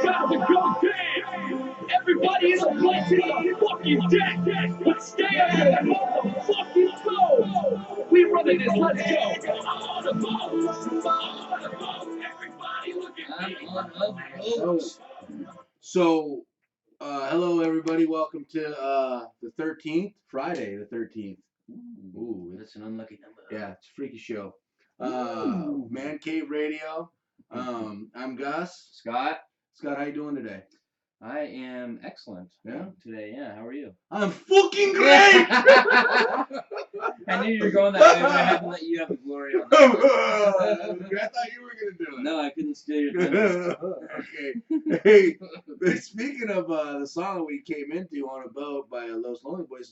about to go down. Everybody is planted on fucking deck. But stay on your motherfucking toes. We running this. Let's go. On the boat. On the boat. Everybody look at me. On the boat. So, hello everybody. Welcome to the 13th, Friday the 13th. Ooh, that's an unlucky number. Yeah, it's a freaky show. ManCave Radio. I'm Gus. Scott, how you doing today? I am excellent. Yeah? Today, yeah. How are you? I'm fucking great! I knew you were going that way, but I had to let you have the glory on that. I thought you were going to do it. No, I couldn't steal your thunder. Okay. Hey, speaking of the song that we came into on a boat by Los Lonely Boys,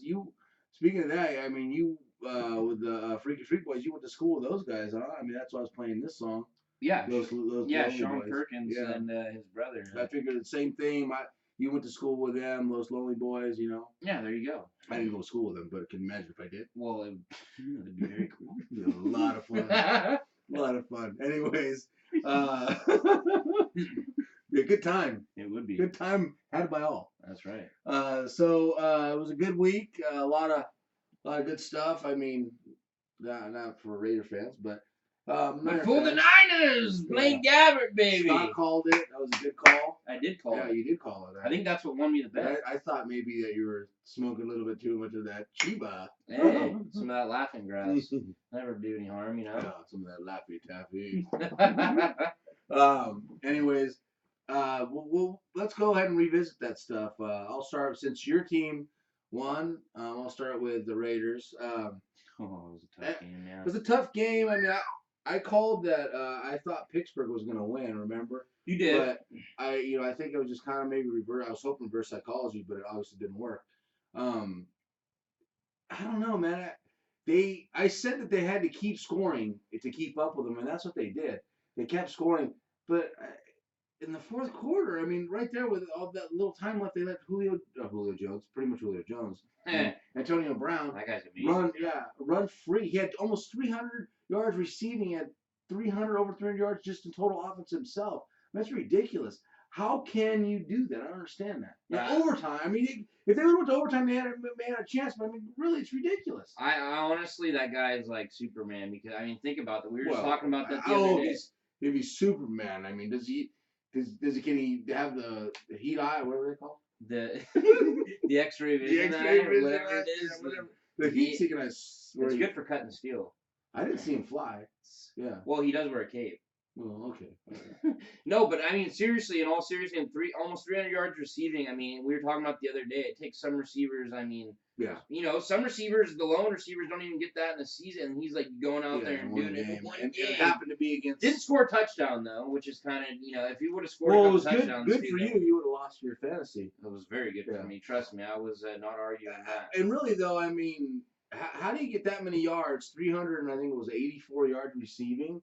speaking of that, I mean, you with the Freaky Freak Boys, you went to school with those guys, huh? I mean, that's why I was playing this song. Yeah. Those Sean Boys. Perkins and his brother. I figured the same thing. You went to school with them, Los Lonely Boys, you know? Yeah, there you go. I didn't go to school with them, but I can imagine if I did. Well, it'd be very cool. A lot of fun. A lot of fun. Anyways, be a good time. It would be. Good time had by all. That's right. So it was a good week. A lot of good stuff. I mean, not for Raider fans, but for the Niners, Blaine Gabbert, baby. Scott called it. That was a good call. I did call it. Yeah, you did call it. I think that's what won me the bet. I thought maybe that you were smoking a little bit too much of that Chiba. Hey, some of that laughing grass. Never do any harm, you know. Yeah, some of that Laffy Taffy. Anyways, let's go ahead and revisit that stuff. I'll start since your team won. I'll start with the Raiders. It was a tough game, man. It was a tough game. I mean, I called that. I thought Pittsburgh was going to win. Remember? You did. But I think it was just kind of maybe reverse. I was hoping reverse psychology, but it obviously didn't work. I don't know, man. I said that they had to keep scoring to keep up with them, and that's what they did. They kept scoring, but in the fourth quarter, I mean, right there with all that little time left, they let Julio Jones, pretty much Julio Jones, Antonio Brown, that guy's amazing. run free. He had almost 300 yards receiving, he had over 300 yards just in total offense himself. That's ridiculous. How can you do that? I don't understand that. Overtime. I mean, if they would have went to overtime, they had a chance. But I mean, really, it's ridiculous. I honestly, that guy is like Superman because I mean, think about that. We were just talking about that the other day. If he's Superman, I mean, can he have the heat eye, whatever they call it? The X-ray vision, whatever it is. The heat seeking eye. It's good for cutting steel. I didn't see him fly. Yeah. Well, he does wear a cape. Oh, okay. No, but I mean, seriously, in all seriousness, almost 300 yards receiving. I mean, we were talking about the other day. It takes some receivers. I mean, yeah. You know, some receivers, the lone receivers, don't even get that in a season. And he's like going out there and doing it in one game. It happened to be against. Didn't score a touchdown though, which is kind of if he would have scored a couple touchdowns, good for you. You would have lost your fantasy. It was very good for me. Trust me, I was not arguing that. And really, though, I mean, how do you get that many yards? 300 and I think it was 84 yards receiving,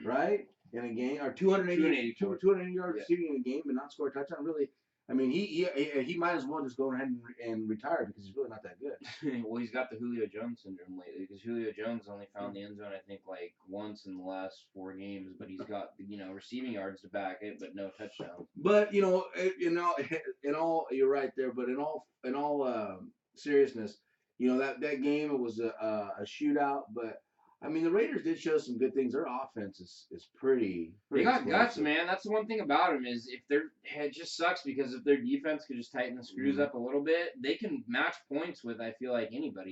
right? In a game, or 280 yards receiving in a game and not score a touchdown. Really, I mean, he might as well just go ahead and retire because he's really not that good. Well, he's got the Julio Jones syndrome lately because Julio Jones only found the end zone, I think, like once in the last 4 games, but he's got receiving yards to back it, but no touchdowns. But in all, you're right there. But in all seriousness, that game, it was a shootout, but. I mean, the Raiders did show some good things. Their offense is pretty. They got guts, man. That's the one thing about them is it just sucks because if their defense could just tighten the screws up a little bit, they can match points with, I feel like, anybody.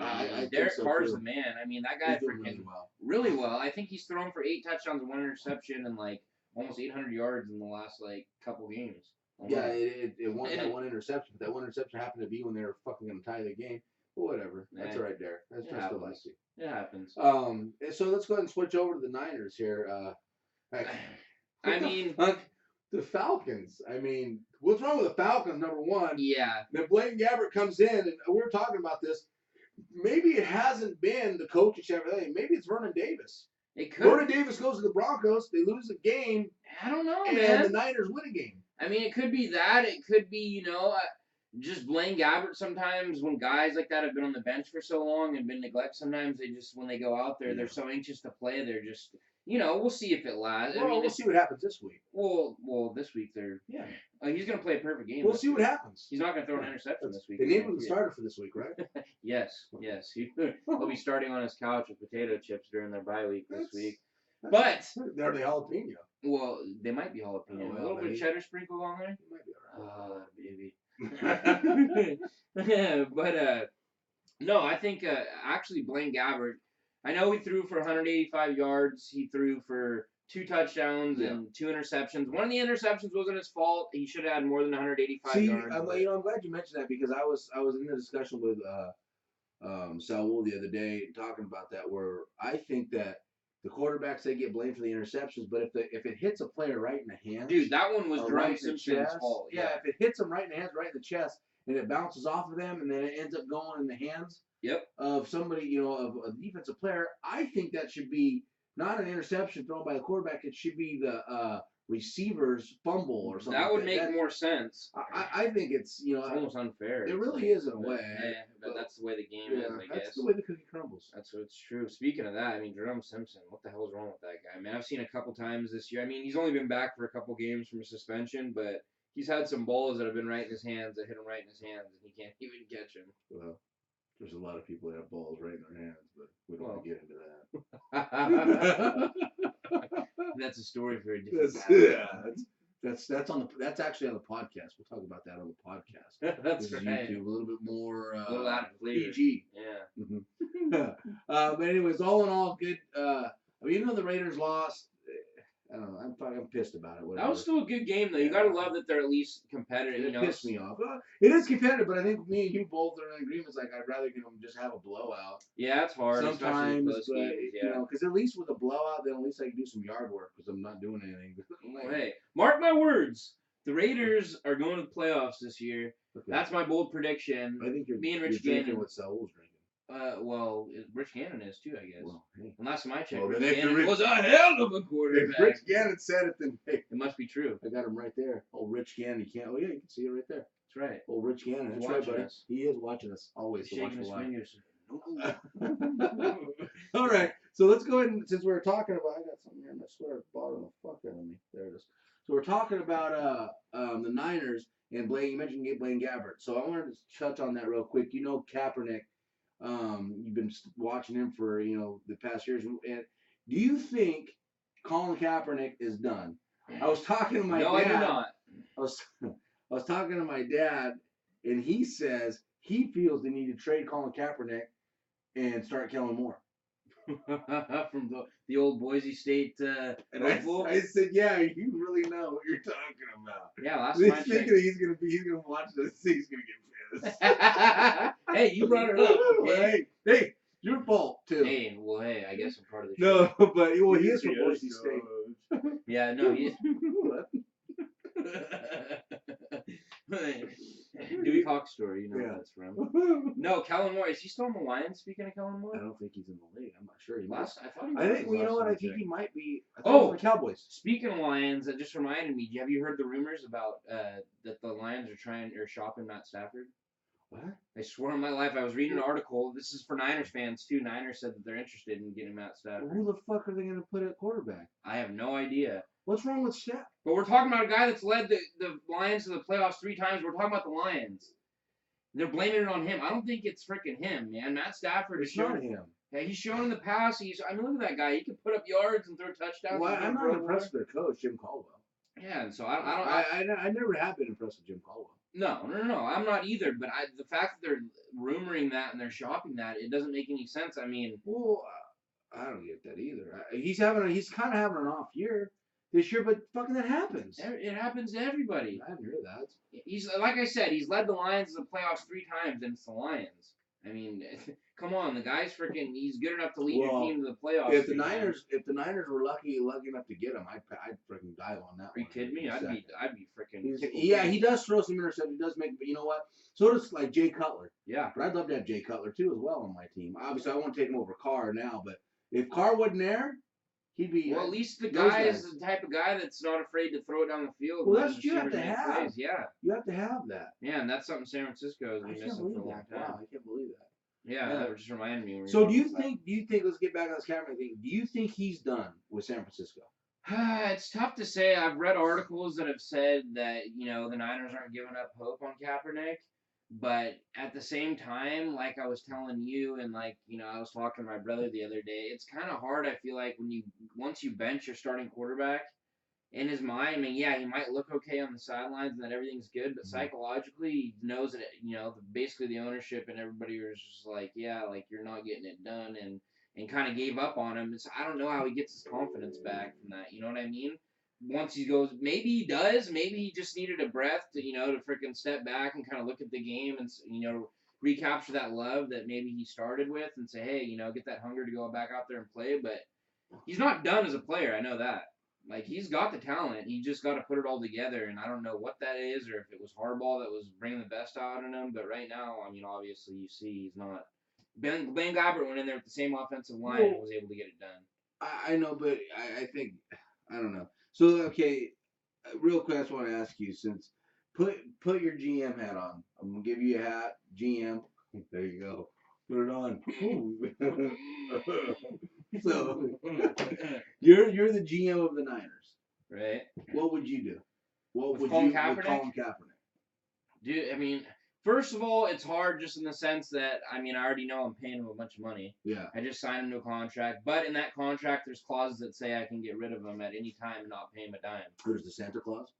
Derek Carr's the man. I mean, that guy freaking really well. I think he's thrown for 8 touchdowns and 1 interception and like almost 800 yards in the last like couple games. Yeah, it won that 1 interception, but that 1 interception happened to be when they were fucking going to tie the game. Well, whatever. That's all right, Derek. That's just the last thing. It happens. So let's go ahead and switch over to the Niners here. I mean, the Falcons. I mean, what's wrong with the Falcons? Number one. Yeah. Then Blaine Gabbert comes in, and we were talking about this. Maybe it hasn't been the coaching staff. Maybe it's Vernon Davis. It could. Vernon Davis goes to the Broncos. They lose a game. I don't know, and man. And the Niners win a game. I mean, it could be that. It could be, just Blaine Gabbert sometimes when guys like that have been on the bench for so long and been neglected, sometimes they just, when they go out there, they're so anxious to play, they're just, we'll see if it lasts. Well, we'll see what happens this week. Well, this week they're, He's going to play a perfect game. We'll see what happens. He's not going to throw an interception this week. They named him the starter for this week, right? Yes. He'll be starting on his couch with potato chips during their bye week this week. But are they jalapeno? Well, they might be jalapeno. A little bit of cheddar sprinkle on there. Might be all right. Baby. But no, I think actually Blaine Gabbert. I know he threw for 185 yards. He threw for 2 touchdowns and 2 interceptions. One of the interceptions wasn't his fault. He should have had more than 185 yards. I'm glad you mentioned that because I was in the discussion with Saul the other day talking about that, where I think that the quarterbacks, they get blamed for the interceptions, but if it hits a player right in the hand, dude, that one was Jerome Simpson's fault. Yeah, if it hits him right in the hands, right in the chest, and it bounces off of them, and then it ends up going in the hands of somebody, of a defensive player, I think that should be not an interception thrown by the quarterback. It should be the receiver's fumble or something. That would make more sense. I think it's almost unfair. It really is in a way. But that's the way the game is, I guess. That's the way the cookie crumbles. That's what's true. Speaking of that, I mean, Jerome Simpson, what the hell is wrong with that guy? I mean, I've seen a couple times this year. I mean, he's only been back for a couple games from a suspension, but he's had some balls that have been right in his hands that hit him right in his hands, and he can't even catch them. Well, there's a lot of people that have balls right in their hands, but we don't want to get into that. That's a story for a different That's actually on the podcast. We'll talk about that on the podcast. That's right. YouTube, a little bit more a little out of flavor. PG. Yeah. Mm-hmm. But anyways, all in all, good. Even though the Raiders lost, I don't know. I'm pissed about it. Whatever. That was still a good game, though. You gotta love that they're at least competitive. It pissed me off. It is competitive, but I think me and you both are in agreement. Like I'd rather just have a blowout. Yeah, it's hard. Sometimes, because at least with a blowout, then at least I can do some yard work because I'm not doing anything. Hey, mark my words. The Raiders are going to the playoffs this year. Okay. That's my bold prediction. I think me and Rich Gannon. What Saul's drinking. Well, Rich Gannon is too, I guess. Well, hey. Last time I checked, Rich Gannon was a hell of a quarterback. If Rich Gannon said it, then hey, it must be true. I got him right there. Oh, Rich Gannon, you can't. Oh yeah, you can see it right there. That's right. Oh, Rich Gannon, that's right, buddy. He is watching us always. He's shaking his fingers. All right, so let's go ahead and since we're talking about, I got something here in my sweater, bothering the fuck out of me. There it is. So we're talking about the Niners and Blaine. You mentioned Blaine Gabbert, so I wanted to touch on that real quick. Kaepernick. You've been watching him for the past years. And do you think Colin Kaepernick is done? I was talking to my dad. No, I do not. I was talking to my dad, and he says he feels they need to trade Colin Kaepernick and start Kellen Moore. From the old Boise State I said, yeah, you really know what you're talking about. Yeah, last time I checked. He's gonna watch this. He's gonna get pissed. Hey, you brought it up. Okay? Hey, your fault too. Hey, I guess I'm part of the show. No, but he is from Boise State. Yeah, no, he is. Dewey Cox story, where that's from. No, Kellen Moore. Is he still in the Lions? Speaking of Kellen Moore, I don't think he's in the league. I'm not sure. I thought he was. I think I think he might be. The Cowboys. Speaking of Lions, that just reminded me. Have you heard the rumors about that the Lions are shopping Matt Stafford? What? I swear on my life, I was reading an article. This is for Niners fans too. Niners said that they're interested in getting Matt Stafford. Well, who the fuck are they going to put at quarterback? I have no idea. What's wrong with Stafford? But we're talking about a guy that's led the Lions to the playoffs 3 times. We're talking about the Lions. They're blaming it on him. I don't think it's freaking him, man. Matt Stafford is not him. Yeah, he's shown in the past. Look at that guy. He can put up yards and throw touchdowns. Well, I'm not impressed with their coach, Jim Caldwell. Yeah, and so I never have been impressed with Jim Caldwell. No, I'm not either. But the fact that they're rumoring that and they're shopping that, it doesn't make any sense. I mean, well, I don't get that either. He's kind of having an off year this year, but fucking that happens. It happens to everybody. I didn't hear that. He's like I said, he's led the Lions to the playoffs 3 times, and it's the Lions. I mean, come on, the guy's freaking. He's good enough to lead your team to the playoffs. If the Niners were lucky enough to get him, I'd freaking dive on that. Are you kidding me? I'd be freaking. Yeah, he does throw some interceptions. He does make, but you know what? So does like Jay Cutler. Yeah, but I'd love to have Jay Cutler too as well on my team. Obviously, I won't take him over Carr now, but if Carr wasn't there, he'd be. Well, at least the guy is the type of guy that's not afraid to throw it down the field. Well, that's you have to have. Plays. Yeah, you have to have that. Yeah, and that's something San Francisco has been missing for a long time. Wow, I can't believe that. Yeah, that just reminded me. So do you think? Let's get back on this Kaepernick thing. Do you think he's done with San Francisco? It's tough to say. I've read articles that have said that, the Niners aren't giving up hope on Kaepernick. But at the same time, like I was telling you, and like, I was talking to my brother the other day, it's kind of hard, I feel like, once you bench your starting quarterback, in his mind, I mean, yeah, he might look okay on the sidelines and that everything's good, but psychologically, he knows that, basically the ownership and everybody was just like, yeah, like, you're not getting it done, and kind of gave up on him. So I don't know how he gets his confidence back from that. You know what I mean? Once he goes, maybe he does. Maybe he just needed a breath to freaking step back and kind of look at the game and, recapture that love that maybe he started with and say, hey, get that hunger to go back out there and play. But he's not done as a player. I know that. Like, he's got the talent. He just got to put it all together, and I don't know what that is or if it was Harbaugh that was bringing the best out in him. But right now, I mean, obviously, you see he's not. Blaine Gabbert went in there with the same offensive line and was able to get it done. I know, but I think, I don't know. So, okay, real quick, I just want to ask you, since, put your GM hat on. I'm going to give you a hat, GM. There you go. Put it on. So, you're the GM of the Niners. Right. What would you do? What with would Colin you Kaepernick? with Colin Kaepernick? Dude, I mean, first of all, it's hard just in the sense that, I mean, I already know I'm paying him a bunch of money. Yeah. I just signed him to a contract. But in that contract, there's clauses that say I can get rid of him at any time and not pay him a dime. There's the Santa Claus.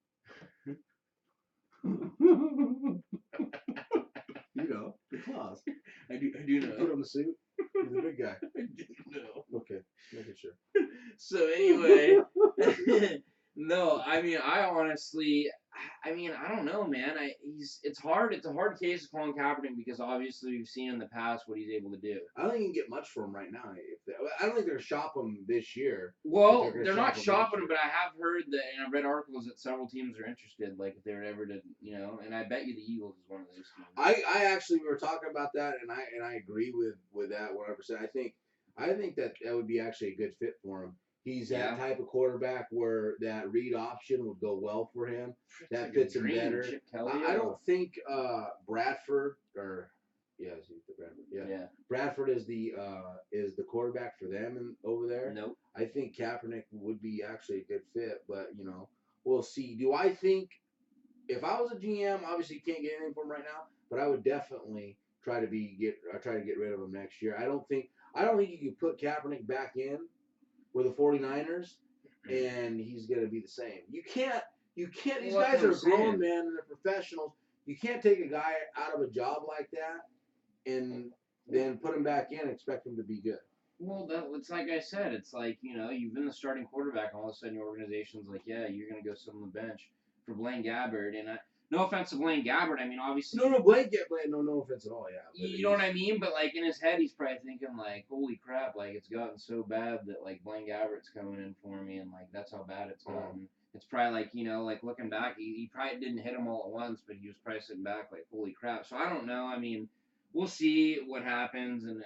You know, the Claus. I do know. Put on the suit. He's a big guy. I do know. Okay, making sure. So anyway, no, I mean, I honestly, I don't know, man. It's hard. It's a hard case of Colin Kaepernick because obviously we've seen in the past what he's able to do. I don't think you can get much for him right now. I don't think they're gonna shop him this year. Well, they're not shopping him, but I have heard that, and I've read articles that several teams are interested. Like if they were ever to, and I bet you the Eagles is one of those teams. I actually, we were talking about that, and I agree with that 100%. I think that would be actually a good fit for him. He's that type of quarterback where that read option would go well for him. That fits him better. I don't think Bradford or Bradford. Bradford is the quarterback for them over there. Nope. I think Kaepernick would be actually a good fit, but we'll see. Do I think if I was a GM, obviously you can't get anything from him right now, but I would definitely try to get rid of him next year. I don't think you can put Kaepernick back in with the 49ers and he's going to be the same. You can't these guys are grown men and they're professionals. You can't take a guy out of a job like that and then put him back in and expect him to be good. Well, it's like I said. It's like, you've been the starting quarterback, and all of a sudden your organization's like, yeah, you're going to go sit on the bench for Blaine Gabbert. And no offense to Blaine Gabbert. I mean, obviously. No offense at all, yeah. You know what I mean? But, like, in his head, he's probably thinking, like, holy crap, like, it's gotten so bad that, like, Blaine Gabbert's coming in for me, and, like, that's how bad it's gotten. It's probably like, like looking back, he probably didn't hit them all at once, but he was probably sitting back like, holy crap. So I don't know. I mean, we'll see what happens. And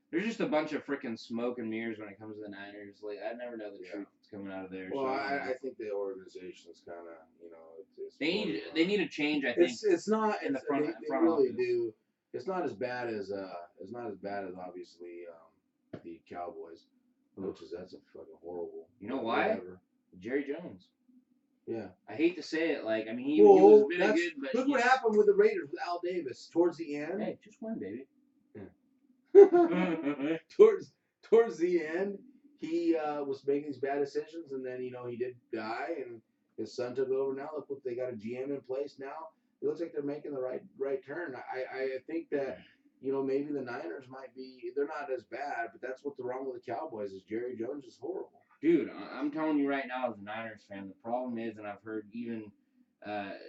there's just a bunch of freaking smoke and mirrors when it comes to the Niners. Like, I never know the truth that's coming out of there. Well, I think the organization's kind of, it's they need a change. I think it's not in the front. They really do. It's not as bad as obviously the Cowboys, that's a fucking horrible. You know why? Whatever. Jerry Jones. Yeah. I hate to say it, like, I mean, he was really good, but look what happened with the Raiders with Al Davis towards the end. Hey, just win, baby. Yeah. towards the end, he was making these bad decisions, and then he did die, and his son took over. Now look, they got a GM in place now. It looks like they're making the right turn. I think that maybe the Niners they're not as bad, but that's what's wrong with the Cowboys is Jerry Jones is horrible. Dude, I'm telling you right now as a Niners fan, the problem is, and I've heard even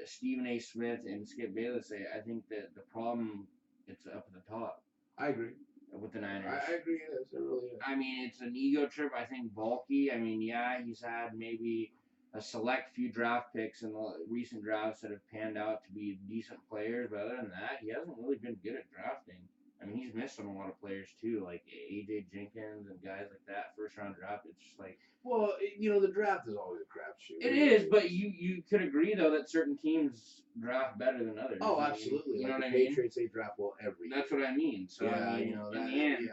Stephen A. Smith and Skip Bayless say, I think that the problem, it's up at the top. I agree. With the Niners. I agree, it is. It really is. I mean, it's an ego trip. I think bulky. I mean, yeah, he's had maybe a select few draft picks in the recent drafts that have panned out to be decent players, but other than that, he hasn't really been good at drafting. I mean, he's missed on a lot of players too, like A.J. Jenkins and guys like that. First round draft, it's just like. Well, the draft is always a crapshoot. It is, but you could agree though that certain teams draft better than others. Oh, absolutely. You know what I mean? Patriots, they draft well every year. That's what I mean. So yeah, I mean, in the end,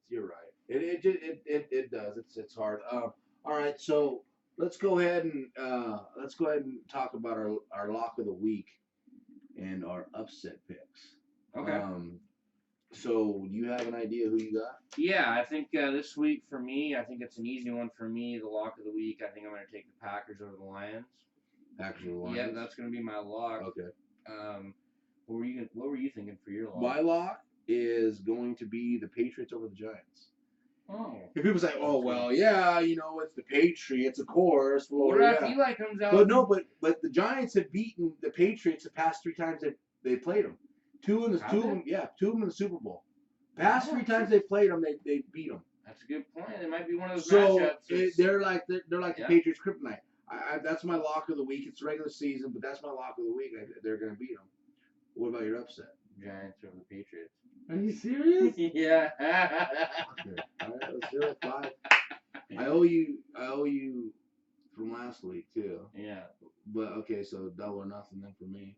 you're right. It does. It's hard. All right, so let's go ahead and talk about our lock of the week and our upset picks. Okay. So you have an idea who you got? Yeah, I think this week for me, I think it's an easy one for me. The lock of the week, I think I'm going to take the Packers over the Lions. Packers over the Lions. Yeah, that's going to be my lock. Okay. What were you thinking for your lock? My lock is going to be the Patriots over the Giants. Oh. If people say, "Oh well, yeah, it's the Patriots, of course." Well, what about Eli comes out? But no, but the Giants have beaten the Patriots the past 3 times they played them. Two of them in the Super Bowl. Past 3 times they played them, they beat them. That's a good point. It might be one of those matchups. So they're like the Patriots kryptonite. That's my lock of the week. It's regular season, but that's my lock of the week. They're gonna beat them. What about your upset? Giants over the Patriots. Are you serious? Yeah. Okay. All right, let's do it. 5. I owe you from last week too. Yeah. But okay, so double or nothing then for me.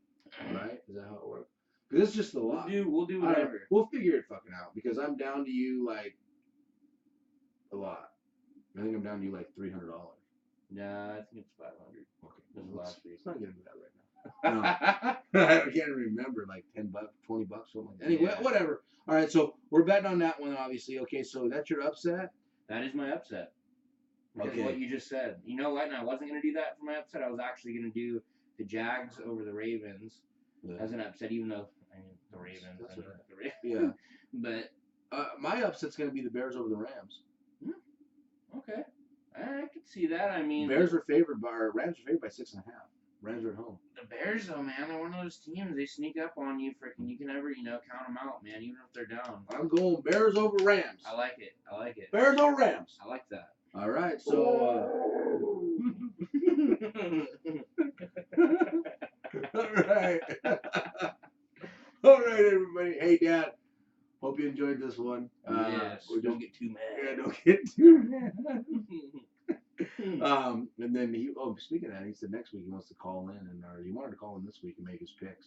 Right? Is that how it works? Because it's just a lot. We'll do whatever. Right, we'll figure it fucking out because I'm down to you like a lot. I think I'm down to you like $300. Nah, I think it's 500. Okay. This is last week. It's not gonna be that right now. No. I can't remember, like $10, $20, something like that. Anyway, whatever. All right, so we're betting on that one, obviously. Okay, so that's your upset? That is my upset. Because what you just said. You know what? And I wasn't going to do that for my upset. I was actually going to do the Jags over the Ravens as an upset, even though, the Ravens. That's right. The Ravens. Yeah. But my upset's going to be the Bears over the Rams. Okay. I could see that. I mean, Rams are favored by 6.5. Rams are at home. The Bears, though, man, they're one of those teams. They sneak up on you. Freaking, you can never, count them out, man. Even if they're down. I'm going Bears over Rams. I like it. Bears over Rams. I like that. All right, so. All right. All right, everybody. Hey, Dad. Hope you enjoyed this one. Yes. Don't get too mad. Yeah, don't get too mad. And then speaking of that, he said next week he wants to call in, or he wanted to call in this week and make his picks.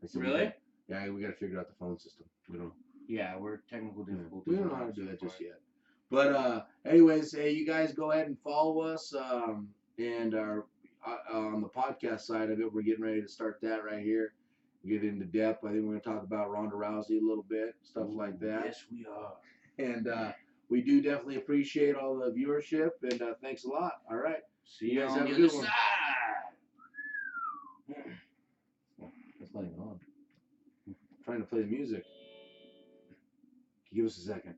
I said, really? Yeah, we got to figure out the phone system. We don't. Yeah, we're technical difficulties. We don't know how to do that just yet. But anyways, hey, you guys go ahead and follow us. And our on the podcast side of it, we're getting ready to start that right here. Get into depth. I think we're going to talk about Ronda Rousey a little bit, stuff like that. Yes, we are. And we do definitely appreciate all the viewership, and thanks a lot. All right. See you guys on have the a other good one. side. It's not even on. I'm trying to play the music. Give us a second.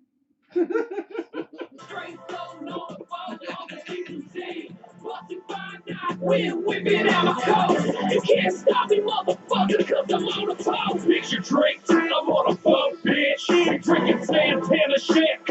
We're whipping out my coat. You can't stop me, motherfucker, cause I'm on the pole. Mix your drink, I'm on a boat, bitch. Drinking Santana shit.